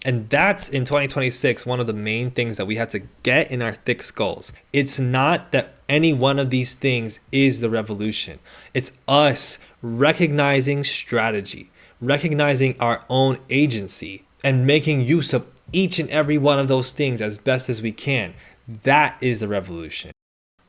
And that's in 2026, one of the main things that we have to get in our thick skulls. It's not that any one of these things is the revolution. It's us recognizing strategy, recognizing our own agency, and making use of each and every one of those things as best as we can. That is the revolution.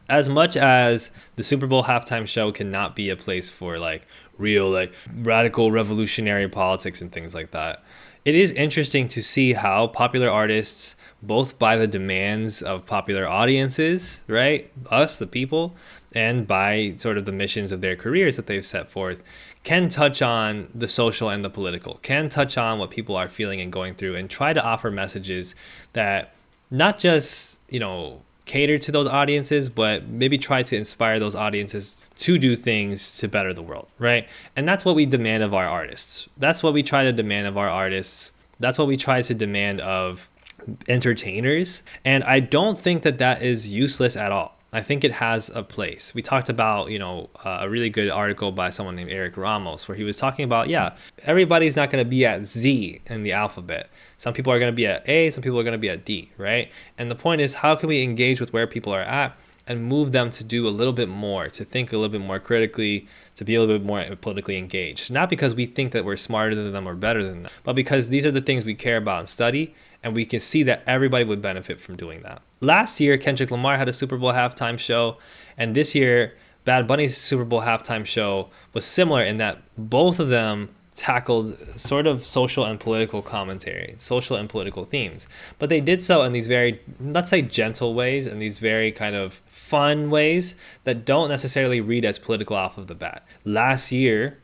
As much as the Super Bowl halftime show cannot be a place for like real, like radical revolutionary politics and things like that, it is interesting to see how popular artists, both by the demands of popular audiences, right, us, the people, and by sort of the missions of their careers that they've set forth, can touch on the social and the political, can touch on what people are feeling and going through, and try to offer messages that not just, cater to those audiences, but maybe try to inspire those audiences to do things to better the world, right? And that's what we demand of our artists. That's what we try to demand of our artists. That's what we try to demand of entertainers. And I don't think that that is useless at all. I think it has a place. We talked about, a really good article by someone named Eric Ramos, where he was talking about, everybody's not going to be at Z in the alphabet. Some people are going to be at A, some people are going to be at D, right? And the point is, how can we engage with where people are at and move them to do a little bit more, to think a little bit more critically, to be a little bit more politically engaged? Not because we think that we're smarter than them or better than them, but because these are the things we care about and study, and we can see that everybody would benefit from doing that. Last year, Kendrick Lamar had a Super Bowl halftime show, and this year, Bad Bunny's Super Bowl halftime show was similar in that both of them tackled sort of social and political commentary, social and political themes. But they did so in these very, let's say, gentle ways, and these very kind of fun ways that don't necessarily read as political off of the bat. Last year,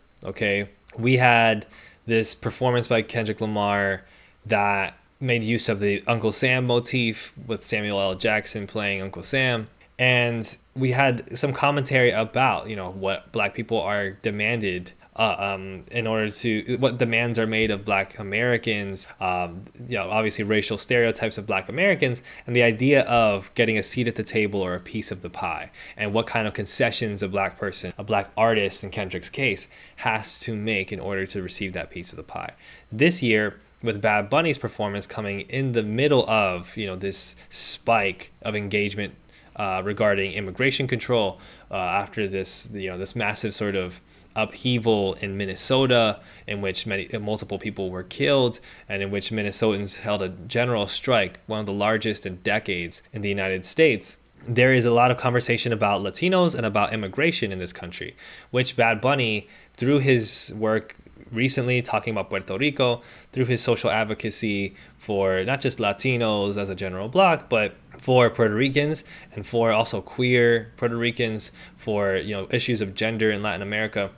we had this performance by Kendrick Lamar that made use of the Uncle Sam motif with Samuel L. Jackson playing Uncle Sam. And we had some commentary about, what Black people are demanded in order to, what demands are made of Black Americans, obviously racial stereotypes of Black Americans, and the idea of getting a seat at the table or a piece of the pie, and what kind of concessions a Black person, a Black artist in Kendrick's case, has to make in order to receive that piece of the pie. This year, with Bad Bunny's performance coming in the middle of, this spike of engagement regarding immigration control after this massive sort of upheaval in Minnesota, in which multiple people were killed, and in which Minnesotans held a general strike, one of the largest in decades in the United States. There is a lot of conversation about Latinos and about immigration in this country, which Bad Bunny, through his work recently talking about Puerto Rico, through his social advocacy for not just Latinos as a general block, but for Puerto Ricans and for also queer Puerto Ricans, for issues of gender in Latin America,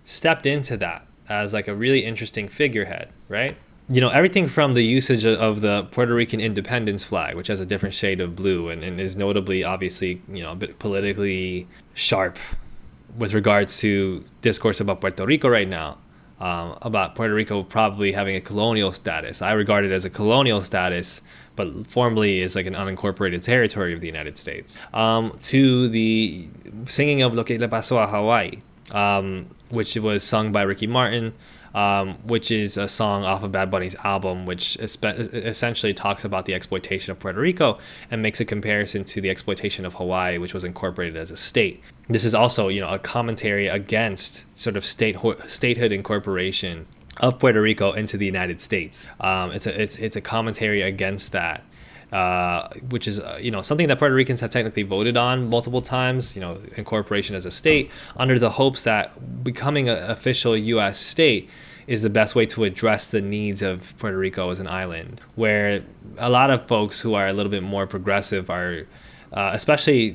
stepped into that as like a really interesting figurehead, right? Everything from the usage of the Puerto Rican independence flag, which has a different shade of blue and is notably, obviously, a bit politically sharp with regards to discourse about Puerto Rico right now, about Puerto Rico probably having a colonial status. I regard it as a colonial status, but formally is like an unincorporated territory of the United States. To the singing of Lo que le pasó a Hawaii, which was sung by Ricky Martin, which is a song off of Bad Bunny's album, which essentially talks about the exploitation of Puerto Rico and makes a comparison to the exploitation of Hawaii, which was incorporated as a state. This is also, a commentary against sort of statehood incorporation of Puerto Rico into the United States. It's a commentary against that. Which is, something that Puerto Ricans have technically voted on multiple times, incorporation as a state, under the hopes that becoming an official U.S. state is the best way to address the needs of Puerto Rico as an island, where a lot of folks who are a little bit more progressive are, especially,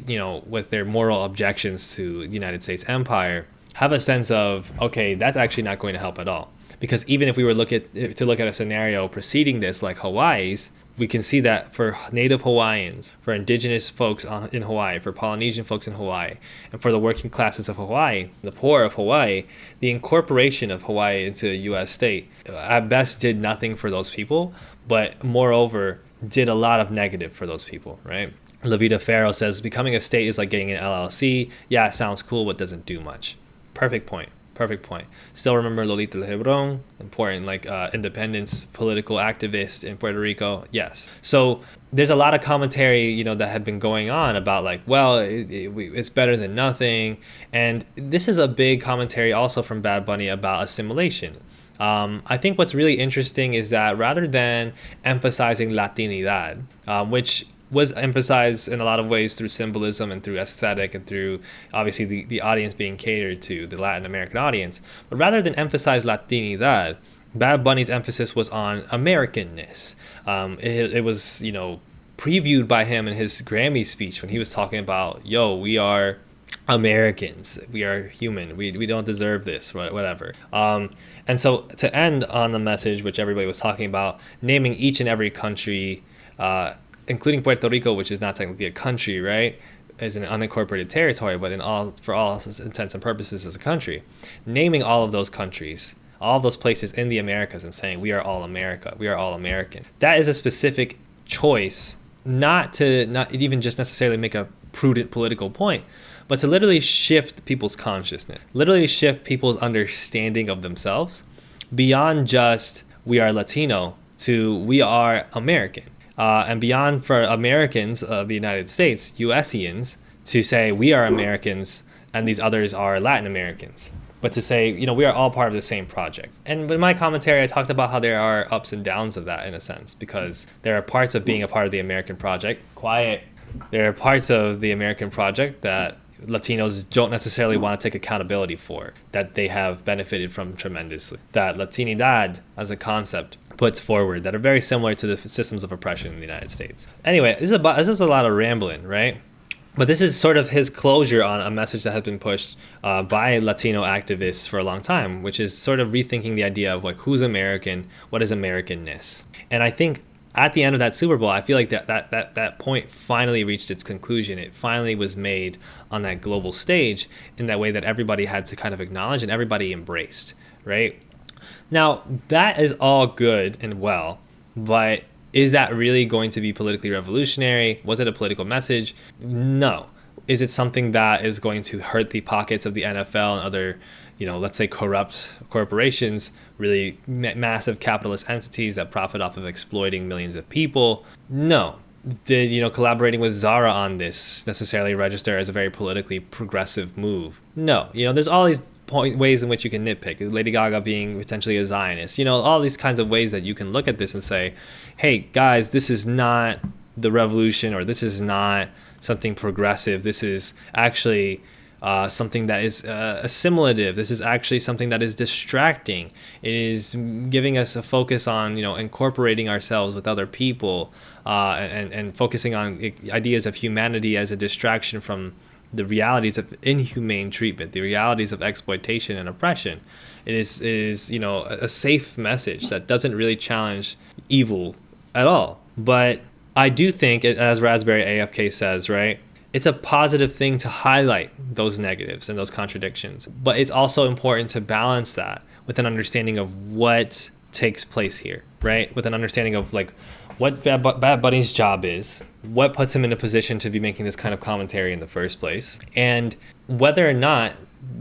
with their moral objections to the United States empire, have a sense of, okay, that's actually not going to help at all. Because even if we were to look at a scenario preceding this, like Hawaii's, we can see that for Native Hawaiians, for indigenous folks in Hawaii, for Polynesian folks in Hawaii, and for the working classes of Hawaii, the poor of Hawaii, the incorporation of Hawaii into a U.S. state at best did nothing for those people, but moreover did a lot of negative for those people, right? Levita Farrow says, becoming a state is like getting an LLC. Yeah, it sounds cool, but doesn't do much. Perfect point. Perfect point. Still remember Lolita Lebron, important like independence political activist in Puerto Rico. Yes. So there's a lot of commentary, that had been going on about like, well, it's better than nothing. And this is a big commentary also from Bad Bunny about assimilation. I think what's really interesting is that rather than emphasizing Latinidad, which was emphasized in a lot of ways through symbolism and through aesthetic and through obviously the audience being catered to, the Latin American audience. But rather than emphasize Latinidad, Bad Bunny's emphasis was on Americanness. It was, previewed by him in his Grammy speech when he was talking about, we are Americans, we are human, we don't deserve this, whatever. And so to end on the message, which everybody was talking about, naming each and every country, including Puerto Rico, which is not technically a country, right, is an unincorporated territory, but for all intents and purposes is a country. Naming all of those countries, all of those places in the Americas, and saying we are all America, we are all American. That is a specific choice, not even just necessarily make a prudent political point, but to literally shift people's consciousness, literally shift people's understanding of themselves beyond just we are Latino to we are American. And beyond for Americans of the United States, USians, to say we are Americans and these others are Latin Americans. But to say, we are all part of the same project. And in my commentary, I talked about how there are ups and downs of that in a sense, because there are parts of being a part of the American project, there are parts of the American project that Latinos don't necessarily want to take accountability for, that they have benefited from tremendously, that Latinidad as a concept puts forward, that are very similar to the systems of oppression in the United States. Anyway, this is a lot of rambling, right? But this is sort of his closure on a message that has been pushed by Latino activists for a long time, which is sort of rethinking the idea of like, who's American, what is Americanness? And I think at the end of that Super Bowl, I feel like that point finally reached its conclusion. It finally was made on that global stage in that way that everybody had to kind of acknowledge and everybody embraced, right? Now, that is all good and well, but is that really going to be politically revolutionary? Was it a political message? No. Is it something that is going to hurt the pockets of the NFL and other, let's say corrupt corporations, really massive capitalist entities that profit off of exploiting millions of people? No. Did, collaborating with Zara on this necessarily register as a very politically progressive move? No. There's all these ways in which you can nitpick. Lady Gaga being potentially a Zionist, all these kinds of ways that you can look at this and say, hey guys, this is not the revolution, or this is not something progressive. This is actually something that is assimilative. This is actually something that is distracting. It is giving us a focus on, incorporating ourselves with other people and focusing on ideas of humanity as a distraction from the realities of inhumane treatment, the realities of exploitation and oppression. It is a safe message that doesn't really challenge evil at all. But I do think, as Raspberry AFK says, right, it's a positive thing to highlight those negatives and those contradictions. But it's also important to balance that with an understanding of what takes place here, right? With an understanding of like what Bad Bunny's job is, what puts him in a position to be making this kind of commentary in the first place, and whether or not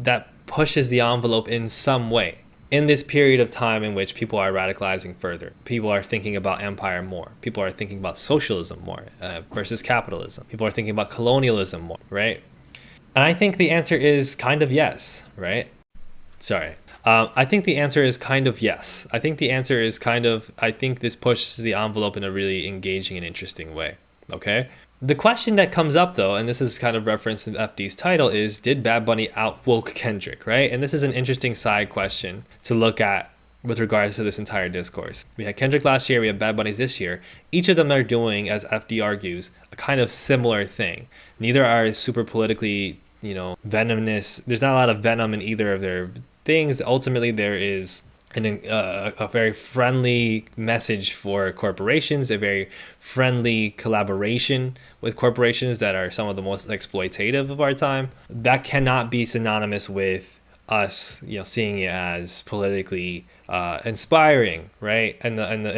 that pushes the envelope in some way. In this period of time in which people are radicalizing further, people are thinking about empire more, people are thinking about socialism more versus capitalism, people are thinking about colonialism more, right? And I think the answer is kind of yes, right? I think the answer is kind of yes. I think this pushes the envelope in a really engaging and interesting way, okay? The question that comes up though, and this is kind of referenced in FD's title, is did Bad Bunny outwoke Kendrick, right? And this is an interesting side question to look at with regards to this entire discourse. We had Kendrick last year, we have Bad Bunny's this year. Each of them are doing, as FD argues, a kind of similar thing. Neither are super politically, venomous. There's not a lot of venom in either of their things. Ultimately, there is a very friendly message for corporations, a very friendly collaboration with corporations that are some of the most exploitative of our time. That cannot be synonymous with us, seeing it as politically inspiring, right? In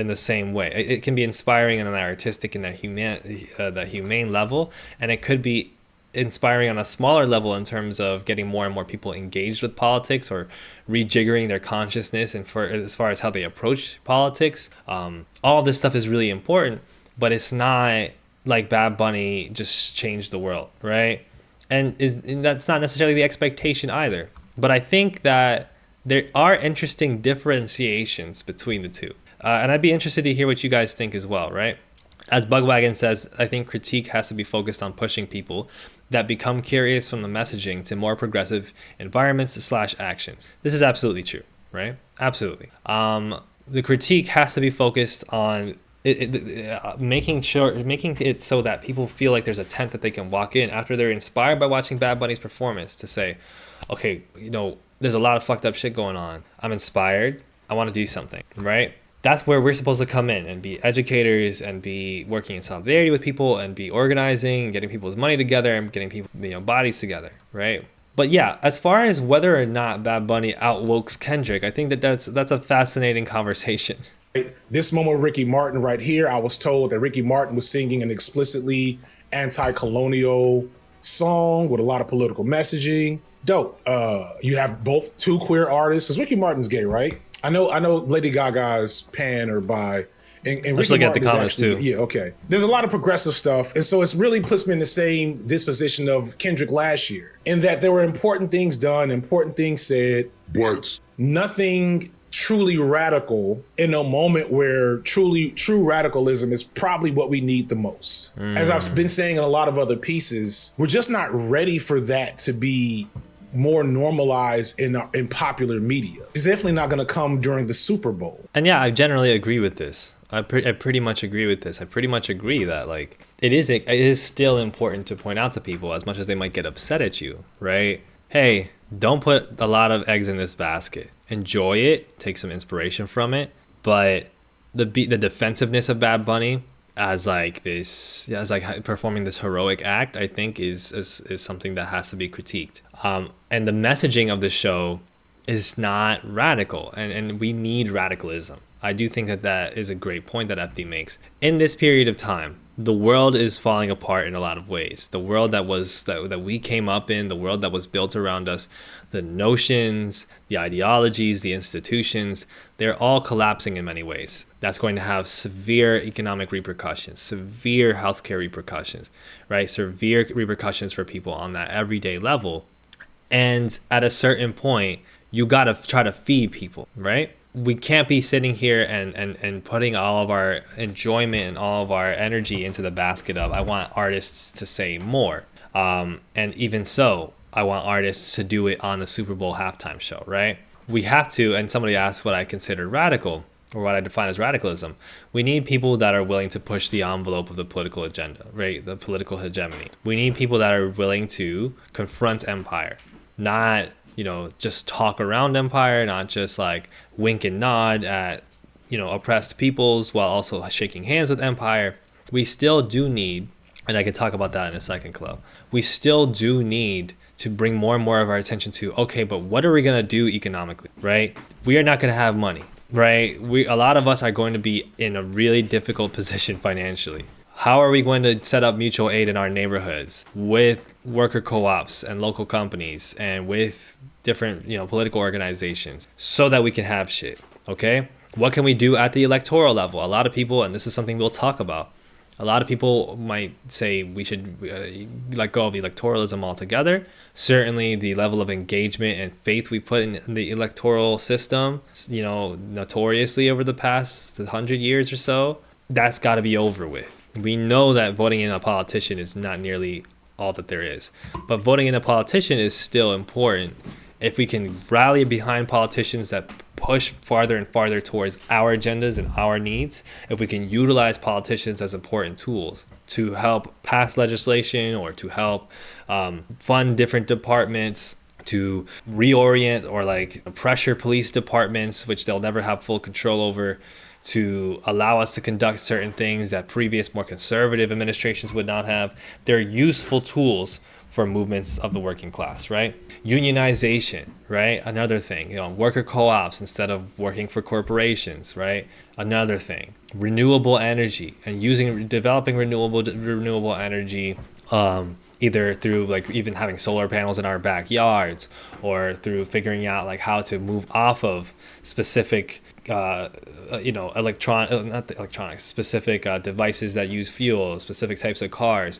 the same way, it can be inspiring on an artistic and that humane level, and it could be inspiring on a smaller level in terms of getting more and more people engaged with politics or rejiggering their consciousness and for as far as how they approach politics. All this stuff is really important, but it's not like Bad Bunny just changed the world, right? And that's not necessarily the expectation either. But I think that there are interesting differentiations between the two. And I'd be interested to hear what you guys think as well, right? As Bugwagon says, I think critique has to be focused on pushing people that become curious from the messaging to more progressive environments / actions. This is absolutely true, right? Absolutely. The critique has to be focused on making it so that people feel like there's a tent that they can walk in after they're inspired by watching Bad Bunny's performance to say, okay, there's a lot of fucked up shit going on. I'm inspired. I want to do something, right? That's where we're supposed to come in and be educators and be working in solidarity with people and be organizing and getting people's money together and getting people, bodies together, right? But yeah, as far as whether or not Bad Bunny outwokes Kendrick, I think that's a fascinating conversation. This moment with Ricky Martin right here, I was told that Ricky Martin was singing an explicitly anti-colonial song with a lot of political messaging. Dope. You have both two queer artists, because Ricky Martin's gay, right? I know Lady Gaga's pan or bi. And let's look at the comments too. Yeah, okay. There's a lot of progressive stuff. And so it really puts me in the same disposition of Kendrick last year, in that there were important things done, important things said, but nothing truly radical in a moment where true radicalism is probably what we need the most. As I've been saying in a lot of other pieces, we're just not ready for that to be more normalized in popular media. It's definitely not going to come during the Super Bowl. And yeah, I generally agree with this. I pretty much agree with this. I pretty much agree that it is still important to point out to people, as much as they might get upset at you, right? Hey, don't put a lot of eggs in this basket. Enjoy it, take some inspiration from it, but the defensiveness of Bad Bunny as performing this heroic act, I think is something that has to be critiqued. And the messaging of the show is not radical, and we need radicalism. I do think that is a great point that FD makes. In this period of time, the world is falling apart in a lot of ways. The world that we came up in, the world that was built around us, the notions, the ideologies, the institutions, they're all collapsing in many ways. That's going to have severe economic repercussions, severe healthcare repercussions, right? Severe repercussions for people on that everyday level. And at a certain point, you got to try to feed people, right? We can't be sitting here and putting all of our enjoyment and all of our energy into the basket of, I want artists to say more. And even so, I want artists to do it on the Super Bowl halftime show, right? We have to, and somebody asked what I consider radical, or what I define as radicalism. We need people that are willing to push the envelope of the political agenda, right? The political hegemony. We need people that are willing to confront empire, not just talk around empire, not just wink and nod at, oppressed peoples while also shaking hands with empire. We still do need, and I can talk about that in a second, Chloe. We still do need to bring more and more of our attention to, okay, but what are we going to do economically, right? We are not going to have money, right? A lot of us are going to be in a really difficult position financially. How are we going to set up mutual aid in our neighborhoods with worker co-ops and local companies and with different, political organizations so that we can have shit, okay? What can we do at the electoral level? A lot of people, and this is something we'll talk about, a lot of people might say we should let go of electoralism altogether. Certainly the level of engagement and faith we put in the electoral system, notoriously over the past 100 years or so, that's got to be over with. We know that voting in a politician is not nearly all that there is, but voting in a politician is still important. If we can rally behind politicians that push farther and farther towards our agendas and our needs, if we can utilize politicians as important tools to help pass legislation or to help fund different departments, to reorient or pressure police departments, which they'll never have full control over, to allow us to conduct certain things that previous more conservative administrations would not have. They're useful tools for movements of the working class, right? Unionization, right? Another thing, worker co-ops instead of working for corporations, right? Another thing, renewable energy and developing renewable energy either through like even having solar panels in our backyards, or through figuring out like how to move off of specific specific devices that use fuel, specific types of cars,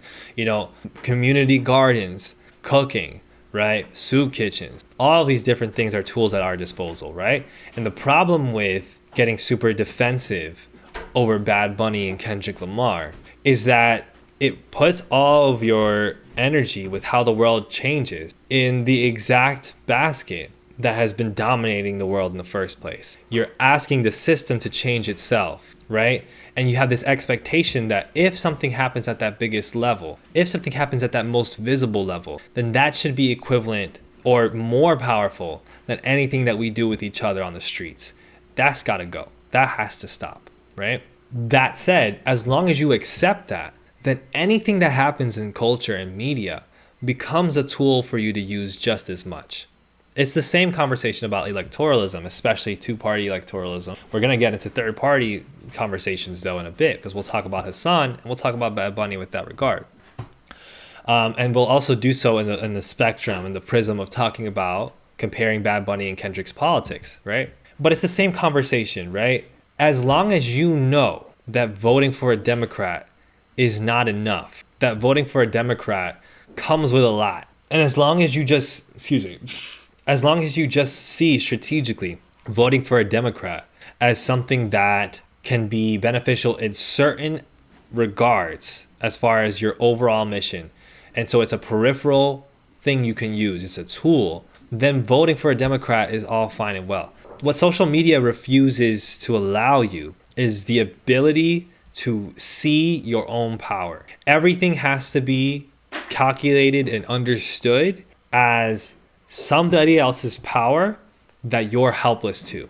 community gardens, cooking, right? Soup kitchens. All these different things are tools at our disposal, right? And the problem with getting super defensive over Bad Bunny and Kendrick Lamar is that it puts all of your energy with how the world changes in the exact basket that has been dominating the world in the first place. You're asking the system to change itself, right? And you have this expectation that if something happens at that biggest level, if something happens at that most visible level, then that should be equivalent or more powerful than anything that we do with each other on the streets. That's gotta go. That has to stop, right? That said, as long as you accept that, then anything that happens in culture and media becomes a tool for you to use just as much. It's the same conversation about electoralism, especially two-party electoralism. We're going to get into third-party conversations, though, in a bit, because we'll talk about Hassan and we'll talk about Bad Bunny with that regard. And we'll also do so in the spectrum, in the prism of talking about comparing Bad Bunny and Kendrick's politics, right? But it's the same conversation, right? As long as you know that voting for a Democrat is not enough, that voting for a Democrat comes with a lot, and as long as you just see strategically voting for a Democrat as something that can be beneficial in certain regards as far as your overall mission, and so it's a peripheral thing you can use, it's a tool, then voting for a Democrat is all fine and well. What social media refuses to allow you is the ability to see your own power. Everything has to be calculated and understood as somebody else's power that you're helpless to.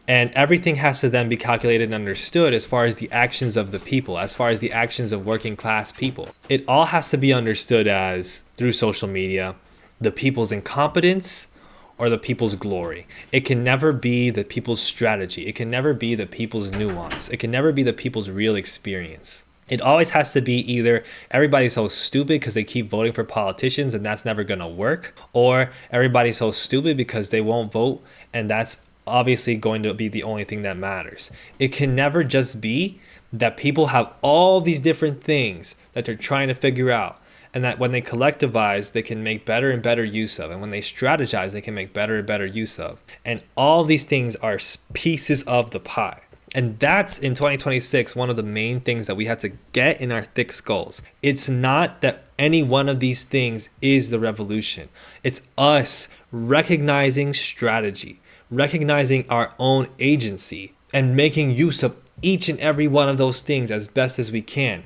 And everything has to then be calculated and understood as far as the actions of the people, as far as the actions of working class people. It all has to be understood as, through social media, the people's incompetence or the people's glory. It can never be the people's strategy. It can never be the people's nuance. It can never be the people's real experience. It always has to be either everybody's so stupid because they keep voting for politicians and that's never going to work, or everybody's so stupid because they won't vote and that's obviously going to be the only thing that matters. It can never just be that people have all these different things that they're trying to figure out, and that when they collectivize, they can make better and better use of. And when they strategize, they can make better and better use of. And all these things are pieces of the pie. And that's, in 2026, one of the main things that we have to get in our thick skulls. It's not that any one of these things is the revolution. It's us recognizing strategy, recognizing our own agency, and making use of each and every one of those things as best as we can.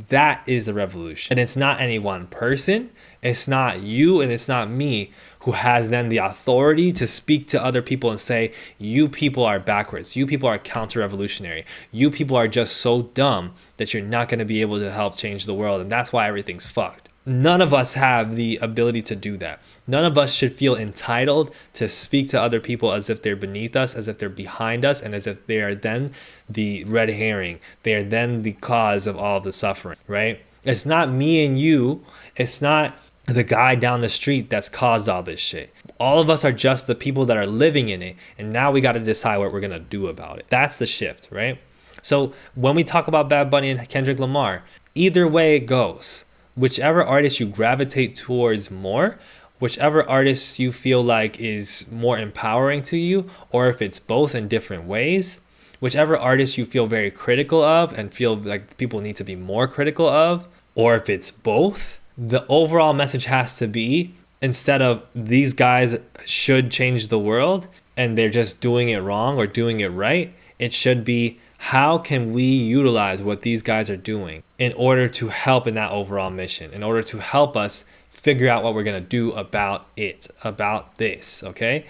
That is the revolution. And it's not any one person. It's not you and it's not me who has then the authority to speak to other people and say, you people are backwards. You people are counter-revolutionary. You people are just so dumb that you're not going to be able to help change the world. And that's why everything's fucked. None of us have the ability to do that. None of us should feel entitled to speak to other people as if they're beneath us, as if they're behind us, and as if they are then the red herring. They are then the cause of all of the suffering, right? It's not me and you. It's not the guy down the street that's caused all this shit. All of us are just the people that are living in it, and now we got to decide what we're going to do about it. That's the shift, right? So when we talk about Bad Bunny and Kendrick Lamar, either way it goes, whichever artist you gravitate towards more, whichever artist you feel like is more empowering to you, or if it's both in different ways, whichever artist you feel very critical of and feel like people need to be more critical of, or if it's both, the overall message has to be, instead of these guys should change the world and they're just doing it wrong or doing it right, it should be, how can we utilize what these guys are doing in order to help in that overall mission, in order to help us figure out what we're going to do about it, about this, okay?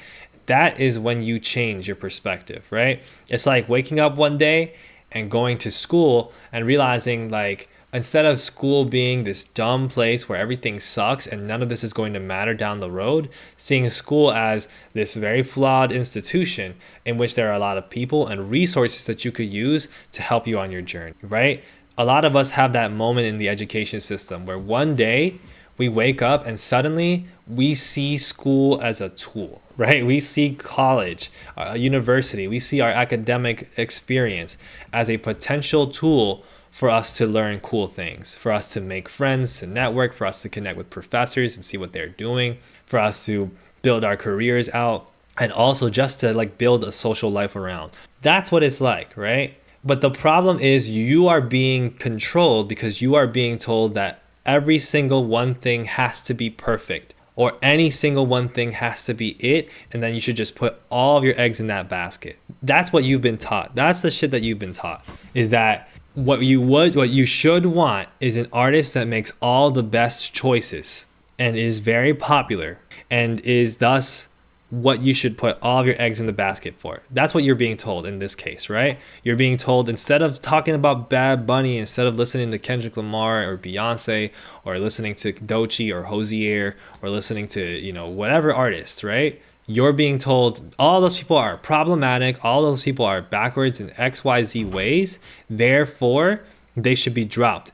That is when you change your perspective, right? It's like waking up one day and going to school and realizing, like, instead of school being this dumb place where everything sucks and none of this is going to matter down the road, seeing school as this very flawed institution in which there are a lot of people and resources that you could use to help you on your journey, right? A lot of us have that moment in the education system where one day We wake up and suddenly we see school as a tool, right? We see college, university, we see our academic experience as a potential tool for us to learn cool things, for us to make friends, to network, for us to connect with professors and see what they're doing, for us to build our careers out, and also just to like build a social life around. That's what it's like, right? But the problem is you are being controlled because you are being told that every single one thing has to be perfect, or any single one thing has to be it, and then you should just put all of your eggs in that basket. That's what you've been taught. That's the shit that you've been taught, is that what you should want is an artist that makes all the best choices and is very popular and is thus what you should put all of your eggs in the basket for. That's what you're being told in this case, right? You're being told, instead of talking about Bad Bunny, instead of listening to Kendrick Lamar or Beyonce, or listening to Doechii or Hosier, or listening to, whatever artist, right? You're being told all those people are problematic, all those people are backwards in XYZ ways, therefore they should be dropped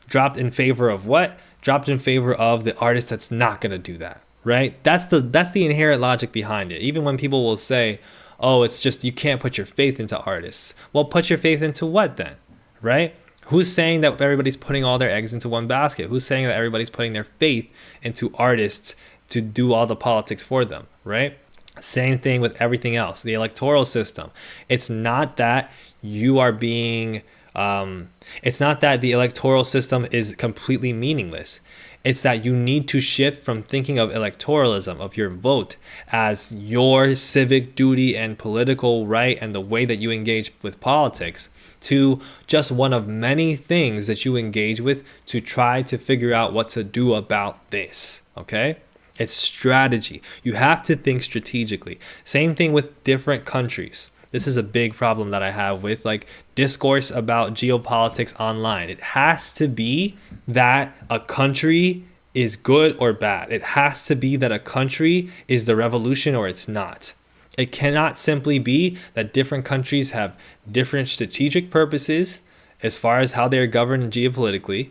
dropped in favor of what? Dropped in favor of the artist that's not gonna do that. Right? That's the inherent logic behind it. Even when people will say, oh, it's just you can't put your faith into artists. Well, put your faith into what then? Right? Who's saying that everybody's putting all their eggs into one basket? Who's saying that everybody's putting their faith into artists to do all the politics for them? Right? Same thing with everything else. The electoral system. It's not that you are being it's not that the electoral system is completely meaningless. It's that you need to shift from thinking of electoralism, of your vote, as your civic duty and political right and the way that you engage with politics, to just one of many things that you engage with to try to figure out what to do about this, okay? It's strategy. You have to think strategically. Same thing with different countries. This is a big problem that I have with like discourse about geopolitics online. It has to be that a country is good or bad. It has to be that a country is the revolution or it's not. It cannot simply be that different countries have different strategic purposes as far as how they're governed geopolitically,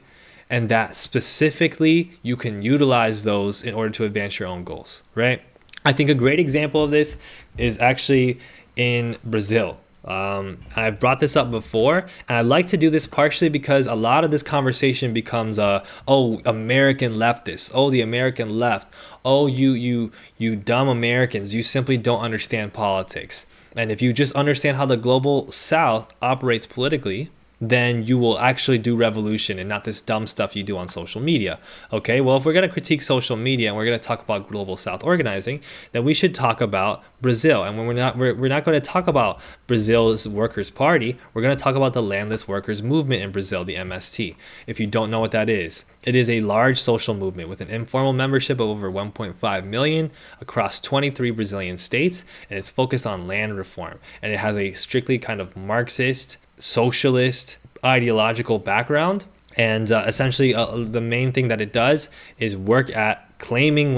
and that specifically you can utilize those in order to advance your own goals, right? I think a great example of this is actually in Brazil. I've brought this up before, and I like to do this partially because a lot of this conversation becomes American leftists, the American left, you dumb Americans, you simply don't understand politics. And if you just understand how the global South operates politically, then you will actually do revolution and not this dumb stuff you do on social media. Okay, well, if we're going to critique social media and we're going to talk about global South organizing, then we should talk about Brazil. And when we're not going to talk about Brazil's Workers' Party, we're going to talk about the Landless Workers Movement in Brazil, the MST. If you don't know what that is, it is a large social movement with an informal membership of over 1.5 million across 23 Brazilian states, and it's focused on land reform. And it has a strictly kind of Marxist, socialist ideological background, and essentially the main thing that it does is work at reclaiming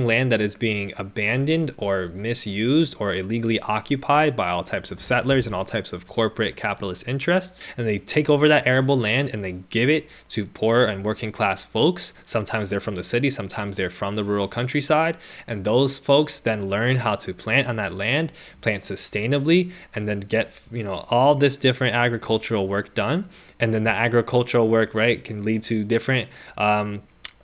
land that is being abandoned or misused or illegally occupied by all types of settlers and all types of corporate capitalist interests. And they take over that arable land and they give it to poor and working class folks. Sometimes they're from the city, sometimes they're from the rural countryside. And those folks then learn how to plant on that land, plant sustainably, and then get, all this different agricultural work done. And then that agricultural work, right, can lead to different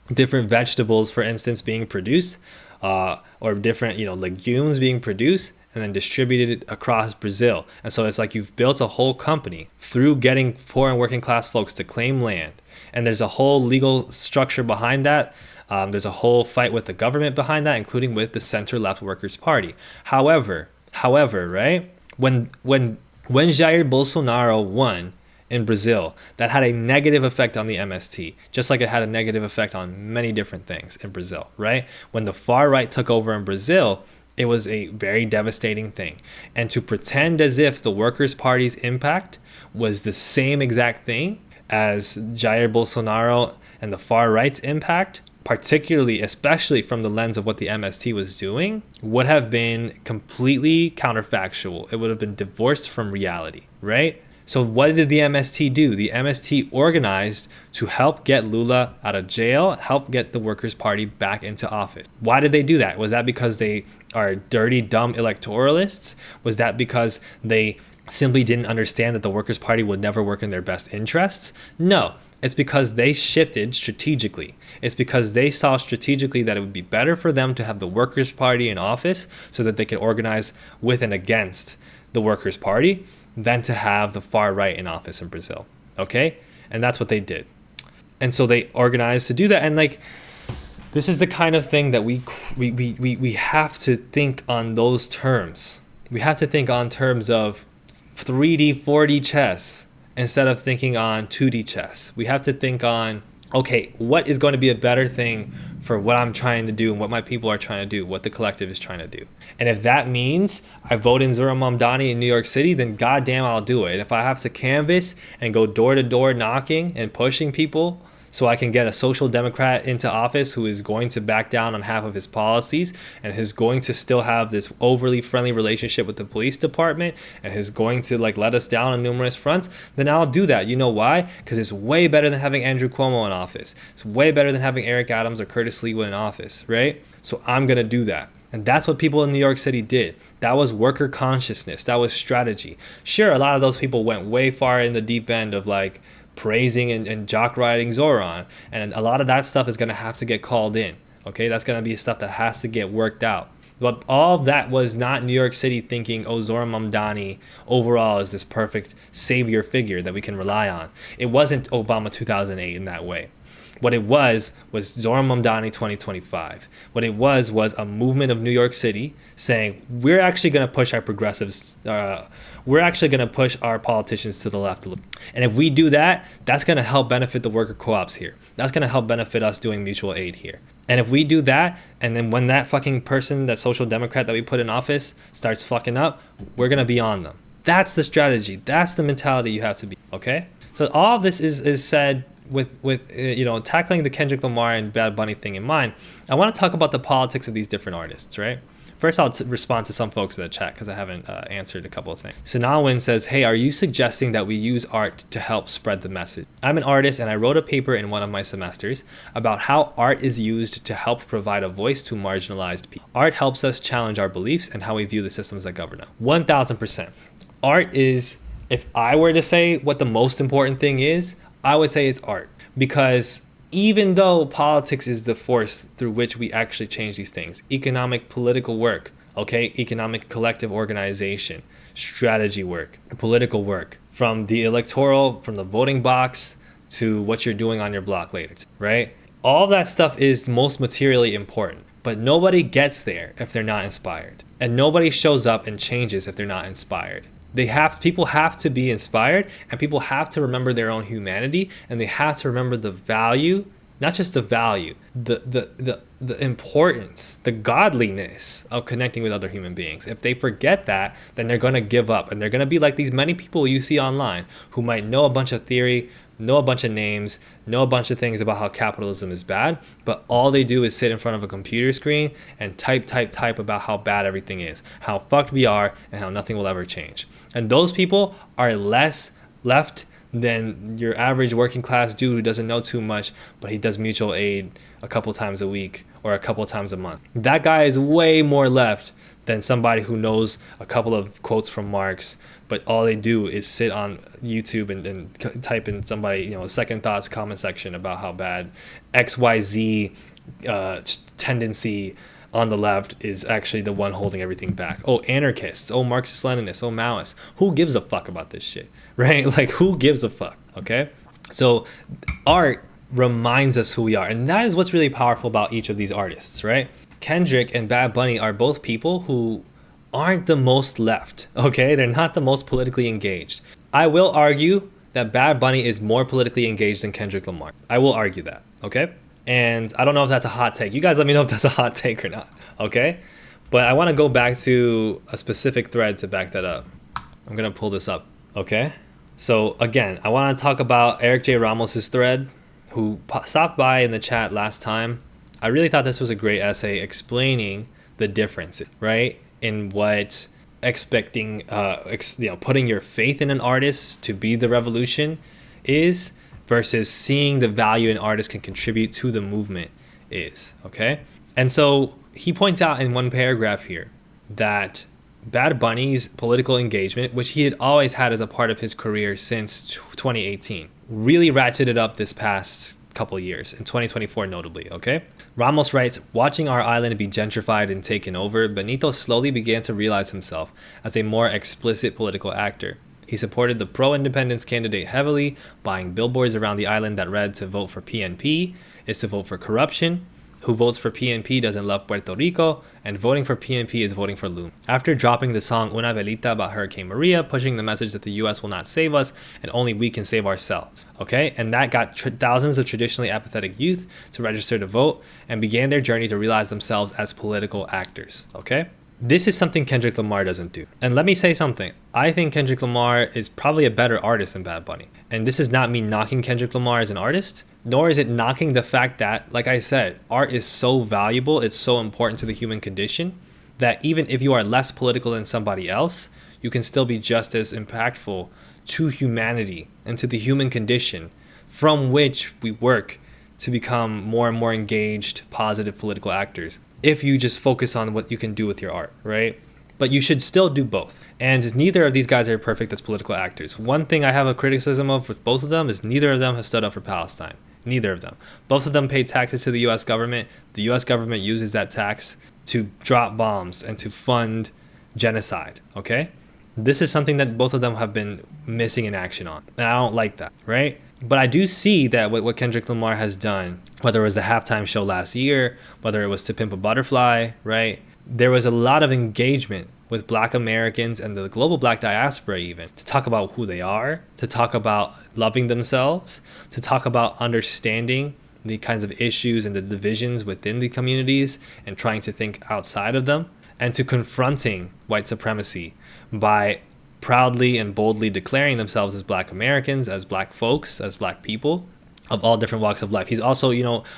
vegetables, for instance, being produced, or different, legumes being produced and then distributed across Brazil. And so it's like you've built a whole company through getting poor and working class folks to claim land. And there's a whole legal structure behind that. There's a whole fight with the government behind that, including with the center-left Workers' Party. However, right, when Jair Bolsonaro won in Brazil, that had a negative effect on the MST, just like it had a negative effect on many different things in Brazil, right? When the far right took over in Brazil, it was a very devastating thing. And to pretend as if the Workers' Party's impact was the same exact thing as Jair Bolsonaro and the far right's impact, especially from the lens of what the MST was doing, would have been completely counterfactual. It would have been divorced from reality, right? So what did the MST do? The MST organized to help get Lula out of jail, help get the Workers' Party back into office. Why did they do that? Was that because they are dirty, dumb electoralists? Was that because they simply didn't understand that the Workers' Party would never work in their best interests? No. It's because they shifted strategically. It's because they saw strategically that it would be better for them to have the Workers' Party in office so that they could organize with and against the Workers' Party than to have the far right in office in Brazil. Okay? And that's what they did. And so they organized to do that. And like, this is the kind of thing that we have to think on those terms. We have to think on terms of 3D, 4D chess instead of thinking on 2D chess. We have to think on, okay, what is going to be a better thing for what I'm trying to do and what my people are trying to do, what the collective is trying to do. And if that means I vote in Zoran Mamdani in New York City, then goddamn, I'll do it. If I have to canvass and go door to door knocking and pushing people so I can get a social democrat into office who is going to back down on half of his policies and is going to still have this overly friendly relationship with the police department and is going to like let us down on numerous fronts, then I'll do that. You know why? Because it's way better than having Andrew Cuomo in office. It's way better than having Eric Adams or Curtis Leawood in office, right? So I'm going to do that. And that's what people in New York City did. That was worker consciousness. That was strategy. Sure, a lot of those people went way far in the deep end of like praising and jock riding Zoran, and a lot of that stuff is going to have to get called in. Okay, that's going to be stuff that has to get worked out. But all of that was not New York City thinking, oh, Zoran Mamdani overall is this perfect savior figure that we can rely on. It wasn't Obama 2008 in that way. What it was Zoran Mamdani 2025. What it was a movement of New York City saying, we're actually going to push our progressives, we're actually going to push our politicians to the left a little. And if we do that, that's going to help benefit the worker co-ops here. That's going to help benefit us doing mutual aid here. And if we do that, and then when that fucking person, that social democrat that we put in office starts fucking up, we're going to be on them. That's the strategy. That's the mentality you have to be, okay? So all of this is said with tackling the Kendrick Lamar and Bad Bunny thing in mind. I want to talk about the politics of these different artists, right? First, I'll respond to some folks in the chat because I haven't answered a couple of things. Sanawin says, hey, are you suggesting that we use art to help spread the message? I'm an artist and I wrote a paper in one of my semesters about how art is used to help provide a voice to marginalized people. Art helps us challenge our beliefs and how we view the systems that govern us. 1000%. Art is, if I were to say what the most important thing is, I would say it's art, because even though politics is the force through which we actually change these things, economic, political work, okay, economic collective organization, strategy work, political work, from the electoral, from the voting box to what you're doing on your block later, right? All of that stuff is most materially important, but nobody gets there if they're not inspired, and nobody shows up and changes if they're not inspired. People have to be inspired, and people have to remember their own humanity, and they have to remember the value, not just the value, the importance, the godliness of connecting with other human beings. If they forget that, then they're going to give up, and they're going to be like these many people you see online who might know a bunch of theory, know a bunch of names, know a bunch of things about how capitalism is bad, but all they do is sit in front of a computer screen and type about how bad everything is, how fucked we are, and how nothing will ever change. And those people are less left than your average working class dude who doesn't know too much, but he does mutual aid a couple times a week or a couple times a month. That guy is way more left than somebody who knows a couple of quotes from Marx, but all they do is sit on YouTube and type in somebody, second thoughts comment section about how bad XYZ tendency on the left is actually the one holding everything back. Oh, anarchists. Oh, Marxist-Leninists. Oh, Maoists. Who gives a fuck about this shit, right? Like, who gives a fuck, okay? So art reminds us who we are, and that is what's really powerful about each of these artists, right? Kendrick and Bad Bunny are both people who aren't the most left, okay? They're not the most politically engaged. I will argue that Bad Bunny is more politically engaged than Kendrick Lamar. I will argue that, okay? And I don't know if that's a hot take. You guys let me know if that's a hot take or not, okay? But I want to go back to a specific thread to back that up. I'm going to pull this up, okay? So again, I want to talk about Eric J. Ramos's thread, who stopped by in the chat last time. I really thought this was a great essay explaining the differences, right? In what expecting, putting your faith in an artist to be the revolution is, versus seeing the value an artist can contribute to the movement is. Okay. And so he points out in one paragraph here that Bad Bunny's political engagement, which he had always had as a part of his career since 2018, really ratcheted up this past couple years, in 2024 notably. Okay. Ramos writes, watching our island be gentrified and taken over, Benito slowly began to realize himself as a more explicit political actor. He supported the pro-independence candidate heavily, buying billboards around the island that read, to vote for PNP is to vote for corruption. Who votes for PNP doesn't love Puerto Rico, and voting for PNP is voting for Loon. After dropping the song Una Velita about Hurricane Maria, pushing the message that the US will not save us and only we can save ourselves. Okay, and that got thousands of traditionally apathetic youth to register to vote and began their journey to realize themselves as political actors. Okay. This is something Kendrick Lamar doesn't do. And let me say something. I think Kendrick Lamar is probably a better artist than Bad Bunny. And this is not me knocking Kendrick Lamar as an artist, nor is it knocking the fact that, like I said, art is so valuable, it's so important to the human condition, that even if you are less political than somebody else, you can still be just as impactful to humanity and to the human condition, from which we work to become more and more engaged, positive political actors, if you just focus on what you can do with your art, right? But you should still do both. And neither of these guys are perfect as political actors. One thing I have a criticism of with both of them is neither of them have stood up for Palestine. Neither of them. Both of them pay taxes to the US government. The US government uses that tax to drop bombs and to fund genocide, okay? This is something that both of them have been missing in action on. And I don't like that, right? But I do see that what Kendrick Lamar has done, whether it was the halftime show last year, whether it was To Pimp a Butterfly, right? There was a lot of engagement with Black Americans and the global Black diaspora even, to talk about who they are, to talk about loving themselves, to talk about understanding the kinds of issues and the divisions within the communities and trying to think outside of them, and to confronting white supremacy by proudly and boldly declaring themselves as Black Americans, as Black folks, as Black people of all different walks of life. He's also,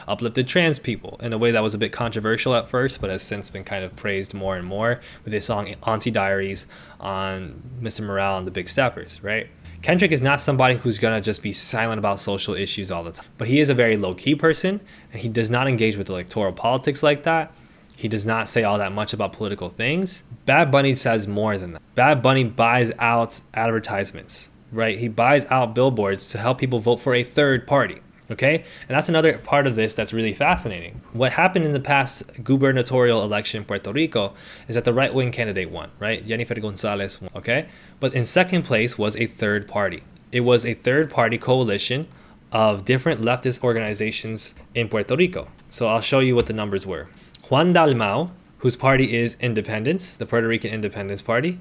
uplifted trans people in a way that was a bit controversial at first, but has since been kind of praised more and more with his song Auntie Diaries on Mr. Morale and the Big Steppers, right? Kendrick is not somebody who's gonna just be silent about social issues all the time, but he is a very low-key person, and he does not engage with electoral politics like that. He does not say all that much about political things. Bad Bunny says more than that. Bad Bunny buys out advertisements, right? He buys out billboards to help people vote for a third party, okay? And that's another part of this that's really fascinating. What happened in the past gubernatorial election in Puerto Rico is that the right-wing candidate won, right? Jennifer Gonzalez won, okay? But in second place was a third party. It was a third-party coalition of different leftist organizations in Puerto Rico. So I'll show you what the numbers were. Juan Dalmau, whose party is Independence, the Puerto Rican Independence Party.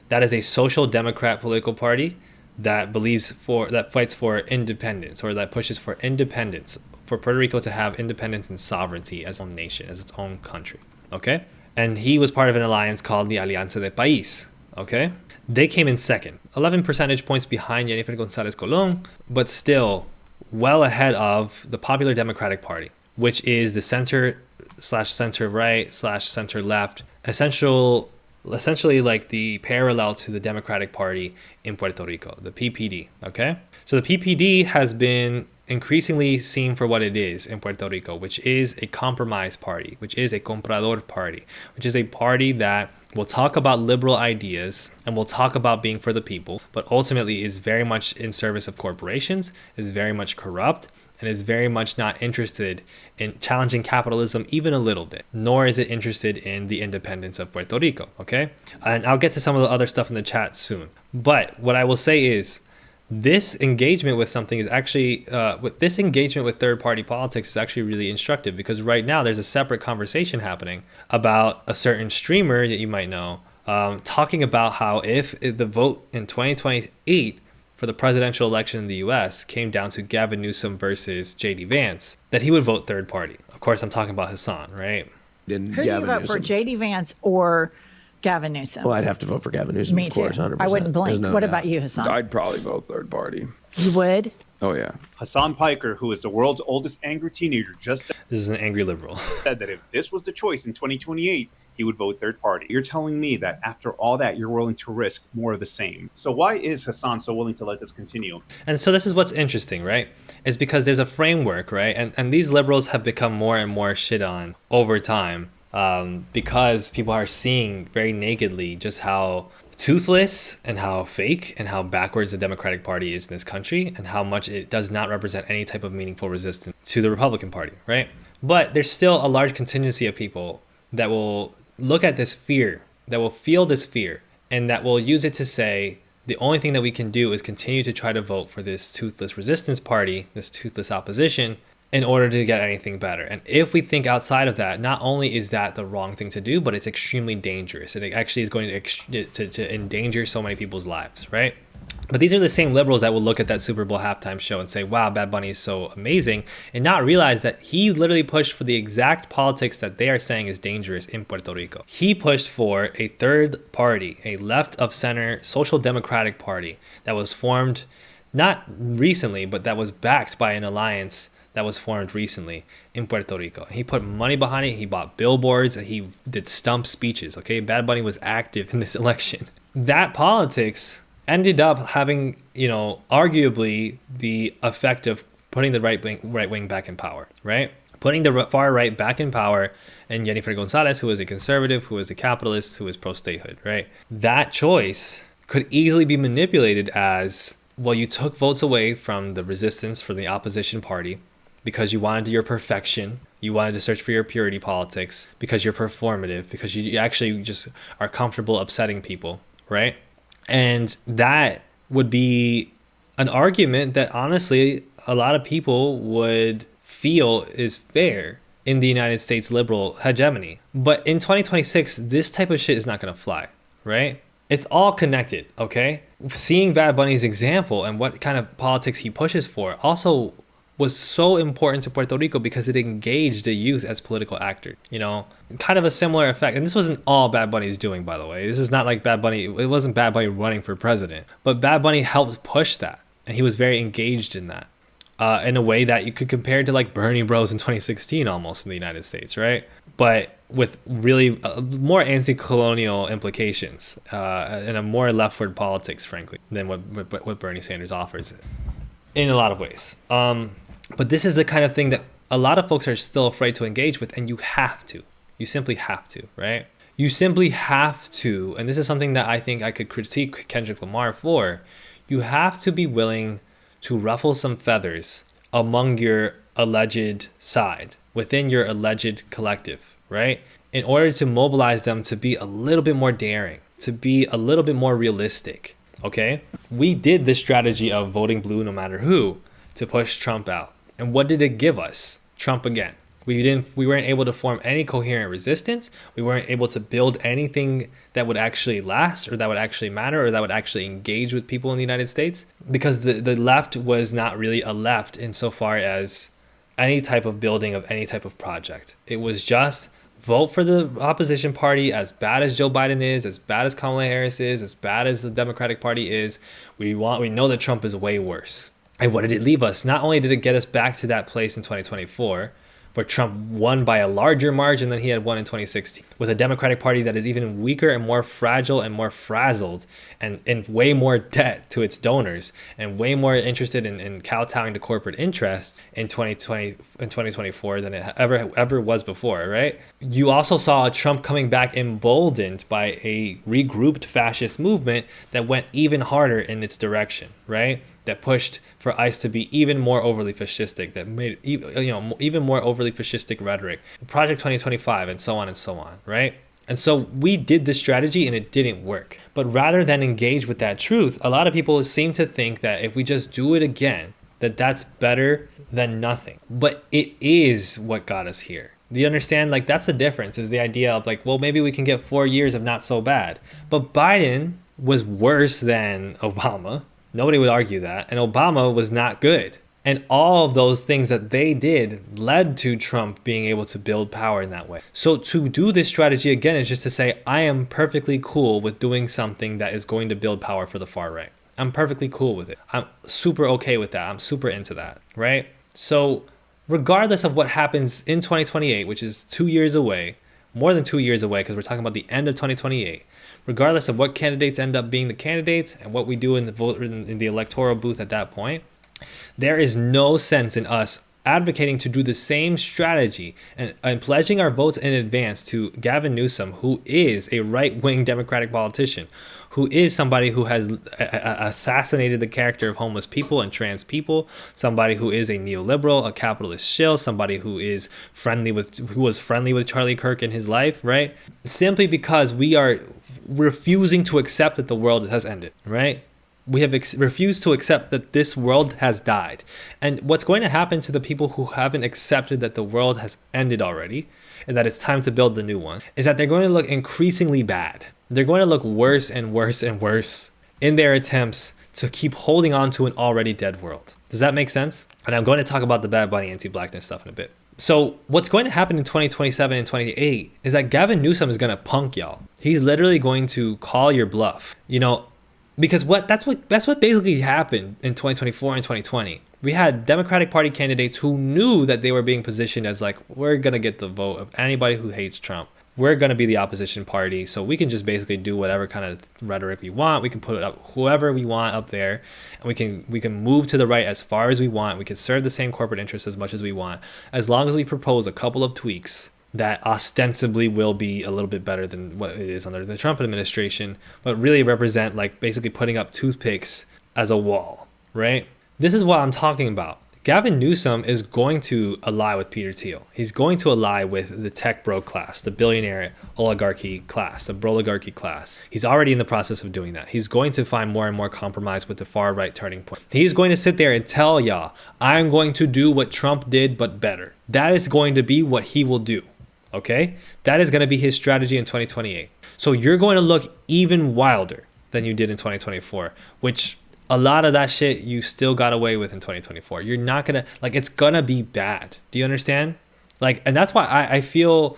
That is a social democrat political party that fights for independence, or that pushes for independence, for Puerto Rico to have independence and sovereignty as its own nation, as its own country. Okay? And he was part of an alliance called the Alianza de País. Okay? They came in second, 11 percentage points behind Jennifer González Colón, but still well ahead of the Popular Democratic Party, which is the center/center right/center left, essentially like the parallel to the Democratic Party in Puerto Rico, the PPD, okay? So the PPD has been increasingly seen for what it is in Puerto Rico, which is a compromise party, which is a comprador party, which is a party that will talk about liberal ideas and will talk about being for the people, but ultimately is very much in service of corporations, is very much corrupt, and is very much not interested in challenging capitalism even a little bit, nor is it interested in the independence of Puerto Rico, okay? And I'll get to some of the other stuff in the chat soon. But what I will say is, this engagement with something is actually, this engagement with third-party politics is actually really instructive, because right now there's a separate conversation happening about a certain streamer that you might know, talking about how if the vote in 2028 for the presidential election in the US came down to Gavin Newsom versus JD Vance, that he would vote third party. Of course, I'm talking about Hassan, right? Who do you vote for, JD Vance or Gavin Newsom? Well, I'd have to vote for Gavin Newsom, Me of course, too. 100%. I wouldn't blink. What about you, Hassan? I'd probably vote third party. You would? Oh, yeah. Hassan Piker, who is the world's oldest angry teenager, just This is an angry liberal. said that if this was the choice in 2028, he would vote third party. You're telling me that after all that, you're willing to risk more of the same. So why is Hassan so willing to let this continue? And so this is what's interesting, right? Is because there's a framework, right? And these liberals have become more and more shit on over time, because people are seeing very nakedly just how toothless and how fake and how backwards the Democratic Party is in this country, and how much it does not represent any type of meaningful resistance to the Republican Party, right? But there's still a large contingency of people that will look at this fear, that will feel this fear, and that will use it to say, the only thing that we can do is continue to try to vote for this toothless resistance party, this toothless opposition, in order to get anything better. And if we think outside of that, not only is that the wrong thing to do, but it's extremely dangerous. And it actually is going to endanger so many people's lives, right? But these are the same liberals that will look at that Super Bowl halftime show and say, wow, Bad Bunny is so amazing, and not realize that he literally pushed for the exact politics that they are saying is dangerous in Puerto Rico. He pushed for a third party, a left of center social democratic party that was formed not recently, but that was backed by an alliance that was formed recently in Puerto Rico. He put money behind it. He bought billboards. He did stump speeches. Okay, Bad Bunny was active in this election. That politics ended up having, arguably the effect of putting the right wing back in power, right? Putting the far right back in power, and Jennifer Gonzalez, who is a conservative, who is a capitalist, who is pro-statehood, right? That choice could easily be manipulated as, well, you took votes away from the resistance for the opposition party because you wanted your perfection. You wanted to search for your purity politics because you're performative, because you actually just are comfortable upsetting people, right? And that would be an argument that honestly a lot of people would feel is fair in the United States liberal hegemony. But in 2026, this type of shit is not going to fly, right? It's all connected, okay? Seeing Bad Bunny's example and what kind of politics he pushes for also was so important to Puerto Rico because it engaged the youth as political actors, kind of a similar effect. And this wasn't all Bad Bunny's doing, by the way. This is not like Bad Bunny, it wasn't Bad Bunny running for president, but Bad Bunny helped push that. And he was very engaged in that, in a way that you could compare to like Bernie Bros in 2016 almost in the United States, right? But with really more anti-colonial implications, and a more leftward politics, frankly, than what Bernie Sanders offers in a lot of ways. But this is the kind of thing that a lot of folks are still afraid to engage with, and you have to. You simply have to, right? You simply have to, and this is something that I think I could critique Kendrick Lamar for. You have to be willing to ruffle some feathers among your alleged side, within your alleged collective, right? In order to mobilize them to be a little bit more daring, to be a little bit more realistic, okay? We did this strategy of voting blue no matter who to push Trump out. And what did it give us? Trump again. We weren't able to form any coherent resistance. We weren't able to build anything that would actually last, or that would actually matter, or that would actually engage with people in the United States, because the left was not really a left insofar as any type of building of any type of project. It was just vote for the opposition party, as bad as Joe Biden is, as bad as Kamala Harris is, as bad as the Democratic Party is. We know that Trump is way worse. And what did it leave us? Not only did it get us back to that place in 2024, where Trump won by a larger margin than he had won in 2016, with a Democratic Party that is even weaker and more fragile and more frazzled, and in way more debt to its donors, and way more interested in kowtowing to corporate interests in 2024 than it ever was before, right? You also saw Trump coming back emboldened by a regrouped fascist movement that went even harder in its direction, right? That pushed for ICE to be even more overly fascistic, that made even more overly fascistic rhetoric, Project 2025, and so on, right? And so we did this strategy and it didn't work. But rather than engage with that truth, a lot of people seem to think that if we just do it again, that's better than nothing. But it is what got us here. Do you understand? Like, that's the difference, is the idea of like, well, maybe we can get 4 years of not so bad. But Biden was worse than Obama. Nobody would argue that. And Obama was not good. And all of those things that they did led to Trump being able to build power in that way. So to do this strategy again is just to say, I am perfectly cool with doing something that is going to build power for the far right. I'm perfectly cool with it. I'm super okay with that. I'm super into that, right? So regardless of what happens in 2028, which is 2 years away, more than 2 years away, because we're talking about the end of 2028. Regardless of what candidates end up being the candidates and what we do in the vote in the electoral booth at that point, there is no sense in us advocating to do the same strategy and pledging our votes in advance to Gavin Newsom, who is a right-wing Democratic politician, who is somebody who has assassinated the character of homeless people and trans people, somebody who is a neoliberal, a capitalist shill, somebody who was friendly with Charlie Kirk in his life, right? Simply because we are refusing to accept that the world has ended, right? We have refused to accept that this world has died. And what's going to happen to the people who haven't accepted that the world has ended already and that it's time to build the new one is that they're going to look increasingly bad. They're going to look worse and worse and worse in their attempts to keep holding on to an already dead world. Does that make sense? And I'm going to talk about the Bad Bunny anti-blackness stuff in a bit. So what's going to happen in 2027 and 28 is that Gavin Newsom is going to punk y'all. He's literally going to call your bluff. Because that's what basically happened in 2024 and 2020. We had Democratic Party candidates who knew that they were being positioned as like, we're going to get the vote of anybody who hates Trump. We're going to be the opposition party. So we can just basically do whatever kind of rhetoric we want. We can put up whoever we want up there. And we can move to the right as far as we want. We can serve the same corporate interests as much as we want. As long as we propose a couple of tweaks that ostensibly will be a little bit better than what it is under the Trump administration, but really represent like basically putting up toothpicks as a wall, right? This is what I'm talking about. Gavin Newsom is going to ally with Peter Thiel. He's going to ally with the tech bro class, the billionaire oligarchy class, the broligarchy class. He's already in the process of doing that. He's going to find more and more compromise with the far right turning point. He's going to sit there and tell y'all, I'm going to do what Trump did, but better. That is going to be what he will do. Okay, that is going to be his strategy in 2028. So you're going to look even wilder than you did in 2024, which a lot of that shit you still got away with in 2024. You're not going to, like, it's going to be bad. Do you understand? Like, and that's why I feel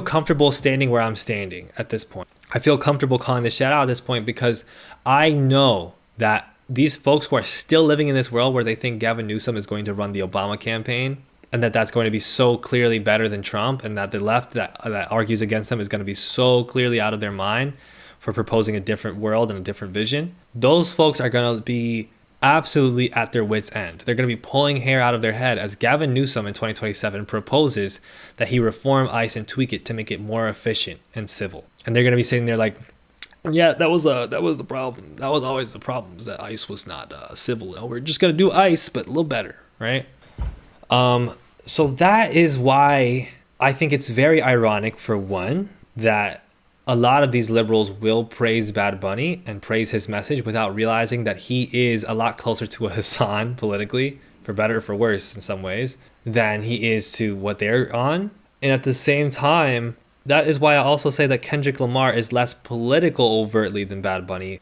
comfortable standing where I'm standing at this point. I feel comfortable calling this shit out at this point because I know that these folks who are still living in this world where they think Gavin Newsom is going to run the Obama campaign, and that's going to be so clearly better than Trump, and that the left that argues against them is going to be so clearly out of their mind for proposing a different world and a different vision. Those folks are going to be absolutely at their wits' end. They're going to be pulling hair out of their head as Gavin Newsom in 2027 proposes that he reform ICE and tweak it to make it more efficient and civil. And they're going to be sitting there like, yeah, that was the problem. That was always the problem, is that ICE was not civil. We're just going to do ICE, but a little better, right? So that is why I think it's very ironic, for one, that a lot of these liberals will praise Bad Bunny and praise his message without realizing that he is a lot closer to a Hassan politically, for better or for worse in some ways, than he is to what they're on. And at the same time, that is why I also say that Kendrick Lamar is less political overtly than Bad Bunny,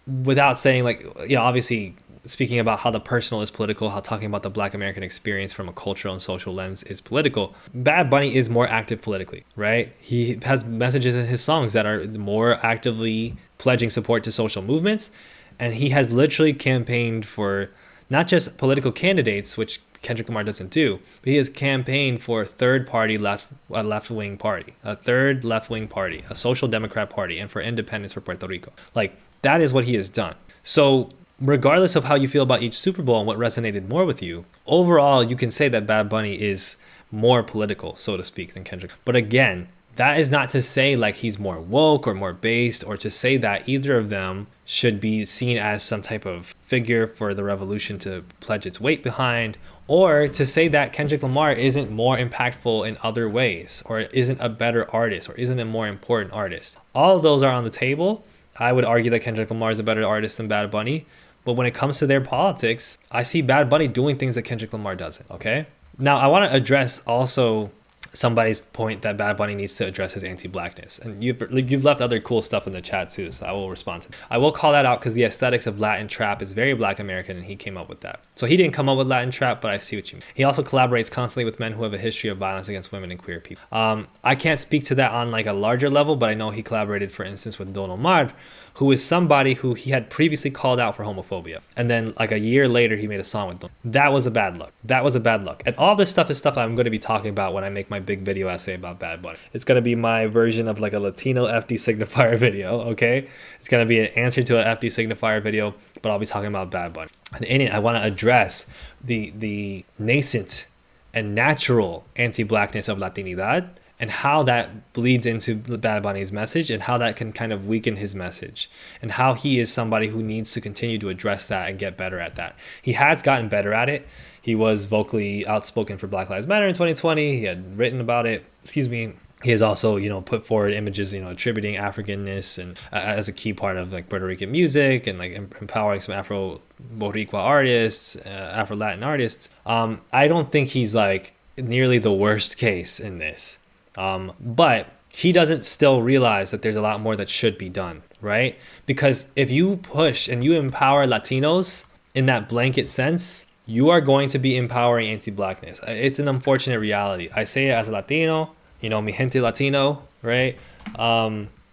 without saying, like, obviously speaking about how the personal is political, how talking about the Black American experience from a cultural and social lens is political. Bad Bunny is more active politically, right? He has messages in his songs that are more actively pledging support to social movements. And he has literally campaigned for not just political candidates, which Kendrick Lamar doesn't do, but he has campaigned for a third left-wing party, a social democrat party, and for independence for Puerto Rico. Like, that is what he has done. So regardless of how you feel about each Super Bowl and what resonated more with you, overall, you can say that Bad Bunny is more political, so to speak, than Kendrick. But again, that is not to say like he's more woke or more based, or to say that either of them should be seen as some type of figure for the revolution to pledge its weight behind, or to say that Kendrick Lamar isn't more impactful in other ways, or isn't a better artist, or isn't a more important artist. All of those are on the table. I would argue that Kendrick Lamar is a better artist than Bad Bunny. But when it comes to their politics, I see Bad Bunny doing things that Kendrick Lamar doesn't, okay? Now, I want to address also somebody's point that Bad Bunny needs to address his anti-blackness. And you've left other cool stuff in the chat too, so I will respond to that. I will call that out because the aesthetics of Latin trap is very Black American, and he came up with that. So he didn't come up with Latin trap, but I see what you mean. He also collaborates constantly with men who have a history of violence against women and queer people. I can't speak to that on like a larger level, but I know he collaborated, for instance, with Don Omar, who is somebody who he had previously called out for homophobia. And then like a year later, he made a song with them. That was a bad look. That was a bad look. And all this stuff is stuff I'm going to be talking about when I make my big video essay about Bad Bunny. It's going to be my version of like a Latino FD signifier video, okay? It's going to be an answer to an FD signifier video, but I'll be talking about Bad Bunny. And in it, I want to address the nascent and natural anti-blackness of Latinidad, and how that bleeds into Bad Bunny's message, and how that can kind of weaken his message, and how he is somebody who needs to continue to address that and get better at that. He has gotten better at it. He was vocally outspoken for Black Lives Matter in 2020. He had written about it. He has also, put forward images, attributing Africanness and as a key part of like Puerto Rican music, and like empowering some Afro-Boricua artists, Afro-Latin artists. I don't think he's like nearly the worst case in this. But he doesn't still realize that there's a lot more that should be done, right? Because if you push and you empower Latinos in that blanket sense, you are going to be empowering anti-blackness. It's an unfortunate reality. I say it as a Latino, mi gente Latino, right?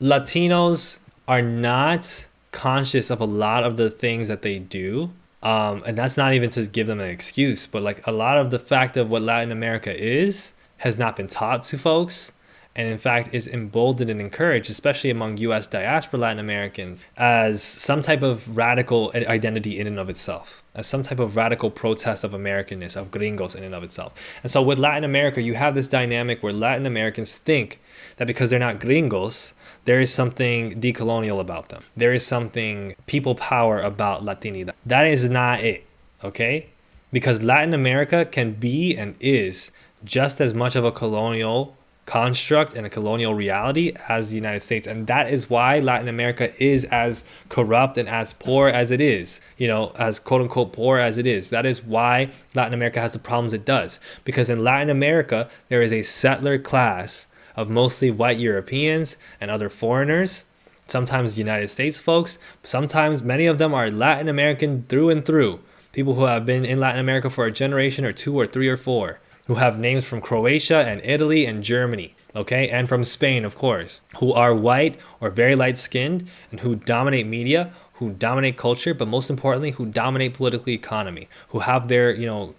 Latinos are not conscious of a lot of the things that they do. And that's not even to give them an excuse, but like a lot of the fact of what Latin America has not been taught to folks, and in fact is emboldened and encouraged, especially among U.S. diaspora Latin Americans, as some type of radical identity in and of itself, as some type of radical protest of Americanness, of gringos in and of itself. And so with Latin America, you have this dynamic where Latin Americans think that because they're not gringos, there is something decolonial about them. There is something people power about Latinidad. That is not it, okay? Because Latin America can be and is just as much of a colonial construct and a colonial reality as the United States. And that is why Latin America is as corrupt and as poor as it is, as quote unquote poor as it is. That is why Latin America has the problems it does. Because in Latin America, there is a settler class of mostly white Europeans and other foreigners, sometimes United States folks, sometimes many of them are Latin American through and through. People who have been in Latin America for a generation or two or three or four, who have names from Croatia and Italy and Germany, okay, and from Spain, of course, who are white or very light-skinned and who dominate media, who dominate culture, but most importantly, who dominate political economy, who have their,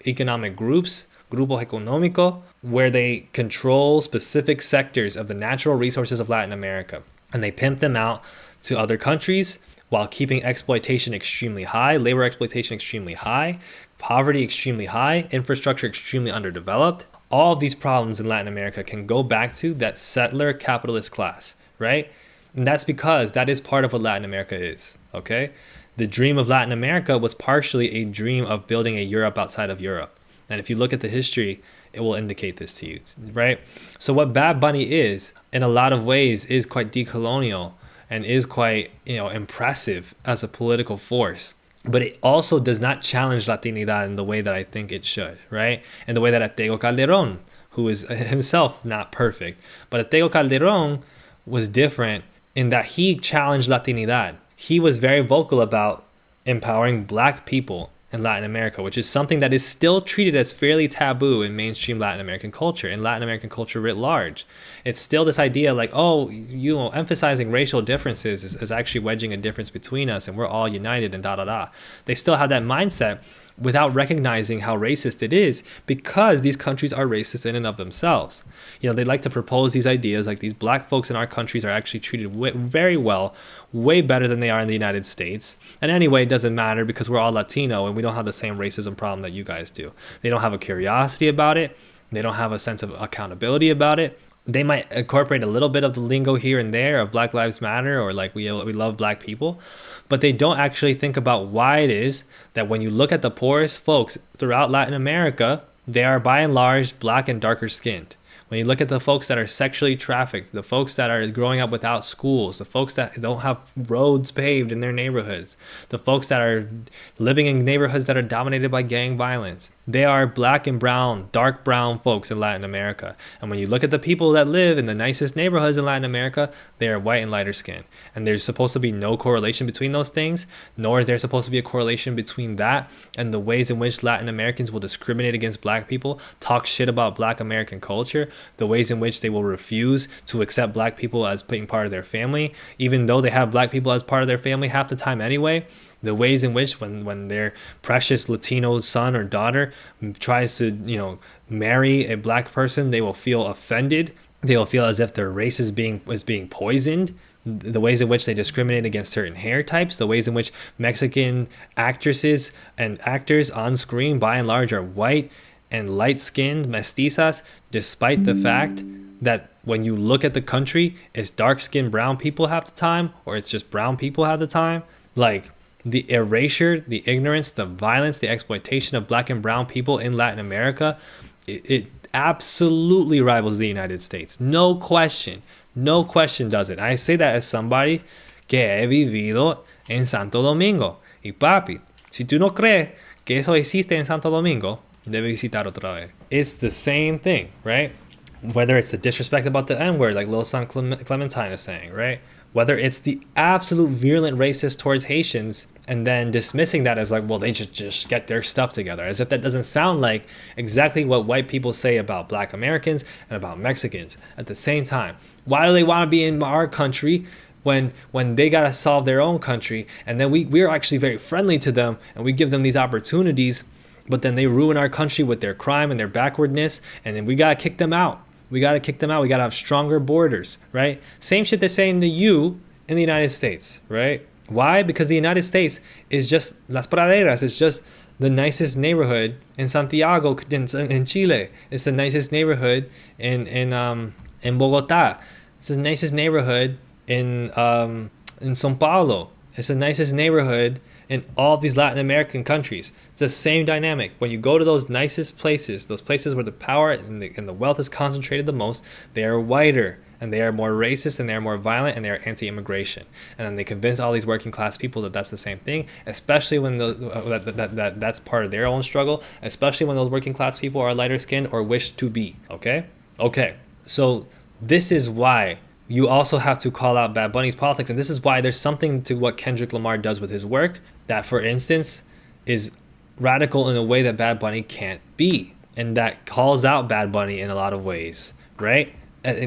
economic groups, Grupo Económico, where they control specific sectors of the natural resources of Latin America, and they pimp them out to other countries while keeping exploitation extremely high, labor exploitation extremely high, poverty extremely high, infrastructure extremely underdeveloped. All of these problems in Latin America can go back to that settler capitalist class, right? And that's because that is part of what Latin America is, okay? The dream of Latin America was partially a dream of building a Europe outside of Europe. And if you look at the history, it will indicate this to you, right? So what Bad Bunny is, in a lot of ways, is quite decolonial and is quite, impressive as a political force. But it also does not challenge Latinidad in the way that I think it should, right? In the way that Tego Calderón, who is himself not perfect, but Tego Calderón was different in that he challenged Latinidad. He was very vocal about empowering Black people in Latin America, which is something that is still treated as fairly taboo in mainstream Latin American culture, in Latin American culture writ large. It's still this idea like, emphasizing racial differences is actually wedging a difference between us and we're all united and da-da-da. They still have that mindset without recognizing how racist it is, because these countries are racist in and of themselves. They like to propose these ideas like these Black folks in our countries are actually treated very well, way better than they are in the United States. And anyway, it doesn't matter because we're all Latino and we don't have the same racism problem that you guys do. They don't have a curiosity about it. They don't have a sense of accountability about it. They might incorporate a little bit of the lingo here and there of Black Lives Matter or like we love Black people, but they don't actually think about why it is that when you look at the poorest folks throughout Latin America, they are by and large Black and darker skinned. When you look at the folks that are sexually trafficked, the folks that are growing up without schools, the folks that don't have roads paved in their neighborhoods, the folks that are living in neighborhoods that are dominated by gang violence, they are Black and brown, dark brown folks in Latin America. And when you look at the people that live in the nicest neighborhoods in Latin America, they are white and lighter skin. And there's supposed to be no correlation between those things, nor is there supposed to be a correlation between that and the ways in which Latin Americans will discriminate against Black people, talk shit about Black American culture, the ways in which they will refuse to accept black people as being part of their family, even though they have black people as part of their family half the time anyway. The ways in which when their precious Latino son or daughter tries to, marry a black person, they will feel offended. They will feel as if their race is being poisoned. The ways in which they discriminate against certain hair types, the ways in which Mexican actresses and actors on screen by and large are white and light-skinned mestizas, despite the fact that when you look at the country, it's dark-skinned brown people half the time, or it's just brown people half the time. Like, the erasure, the ignorance, the violence, the exploitation of black and brown people in Latin America, it absolutely rivals the United States. No question does it. I say that as somebody que he vivido en Santo Domingo. Y papi, si tú no crees que eso existe en Santo Domingo, debe visitar otra vez. It's the same thing, right? Whether it's the disrespect about the N-word, like Lil San Clementine is saying, right? Whether it's the absolute virulent racist towards Haitians and then dismissing that as like, well, they just get their stuff together, as if that doesn't sound like exactly what white people say about black Americans and about Mexicans at the same time. Why do they want to be in our country when they got to solve their own country? And then we're actually very friendly to them and we give them these opportunities, but then they ruin our country with their crime and their backwardness, and then we got to kick them out. We got to kick them out. We got to have stronger borders, right? Same shit they're saying to you in the United States, right? Why? Because the United States is just Las Praderas. It's just the nicest neighborhood in Santiago, in Chile. It's the nicest neighborhood in Bogota. It's the nicest neighborhood in São Paulo. It's the nicest neighborhood in all these Latin American countries. It's the same dynamic. When you go to those nicest places, those places where the power and the wealth is concentrated the most, they are whiter and they are more racist and they are more violent and they are anti-immigration. And then they convince all these working class people that that's the same thing, especially when that's part of their own struggle, especially when those working class people are lighter skinned or wish to be. Okay. So this is why you also have to call out Bad Bunny's politics. And this is why there's something to what Kendrick Lamar does with his work that, for instance, is radical in a way that Bad Bunny can't be. And that calls out Bad Bunny in a lot of ways, right?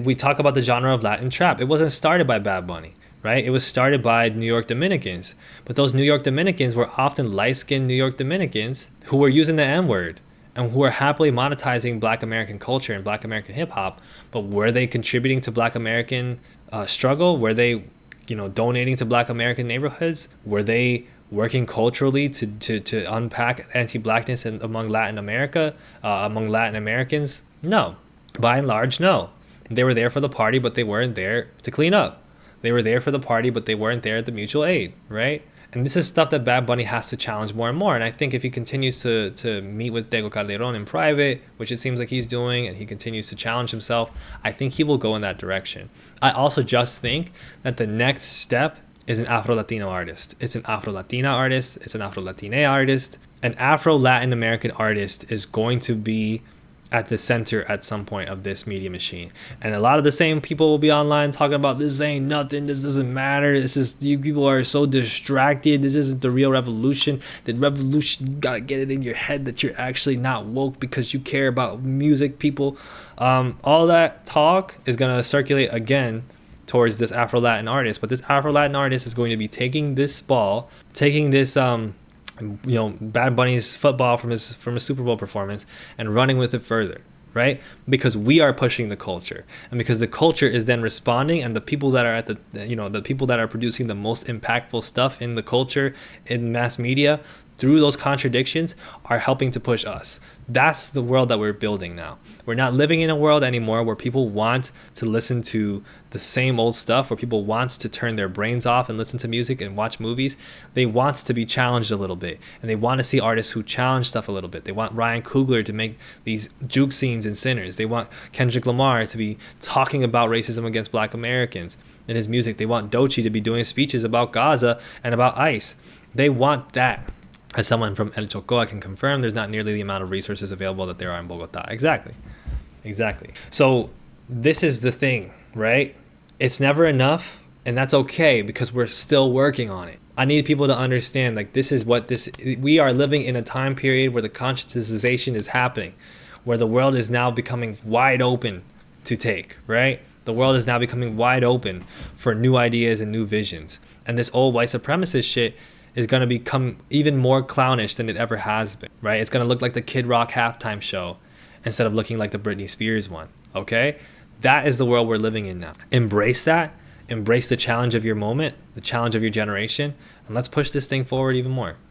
We talk about the genre of Latin trap. It wasn't started by Bad Bunny, right? It was started by New York Dominicans. But those New York Dominicans were often light-skinned New York Dominicans who were using the N-word and who are happily monetizing Black American culture and Black American hip hop. But were they contributing to Black American struggle? Were they, donating to Black American neighborhoods? Were they working culturally to unpack anti-blackness among Latin America, among Latin Americans? No. By and large, no. They were there for the party, but they weren't there to clean up. They were there for the party, but they weren't there at the mutual aid, right? And this is stuff that Bad Bunny has to challenge more and more. And I think if he continues to meet with Tego Calderon in private, which it seems like he's doing, and he continues to challenge himself, I think he will go in that direction. I also just think that the next step is an Afro-Latino artist. It's an Afro-Latina artist. It's an Afro-Latine artist. An Afro-Latin American artist is going to be at the center at some point of this media machine. And a lot of the same people will be online talking about this ain't nothing, this doesn't matter, you people are so distracted, this isn't the real revolution. The revolution, you gotta get it in your head that you're actually not woke because you care about music, people. All that talk is gonna circulate again towards this Afro-Latin artist, but this Afro-Latin artist is going to be taking this ball, taking this Bad Bunny's football from his Super Bowl performance and running with it further, right? Because we are pushing the culture, and because the culture is then responding, and the people that are at the people that are producing the most impactful stuff in the culture in mass media through those contradictions are helping to push us. That's the world that we're building now. We're not living in a world anymore where people want to listen to the same old stuff, where people want to turn their brains off and listen to music and watch movies. They want to be challenged a little bit, and they want to see artists who challenge stuff a little bit. They want Ryan Coogler to make these juke scenes in Sinners. They want Kendrick Lamar to be talking about racism against Black Americans in his music. They want Doechii to be doing speeches about Gaza and about ICE. They want that. As someone from El Chocó, I can confirm there's not nearly the amount of resources available that there are in Bogota. Exactly. So this is the thing, right? It's never enough, and that's okay because we're still working on it. I need people to understand, like, we are living in a time period where the conscientization is happening, where the world is now becoming wide open to take, right? The world is now becoming wide open for new ideas and new visions. And this old white supremacist shit is going to become even more clownish than it ever has been, right? It's going to look like the Kid Rock halftime show instead of looking like the Britney Spears one, okay? That is the world we're living in now. Embrace that. Embrace the challenge of your moment, the challenge of your generation, and let's push this thing forward even more.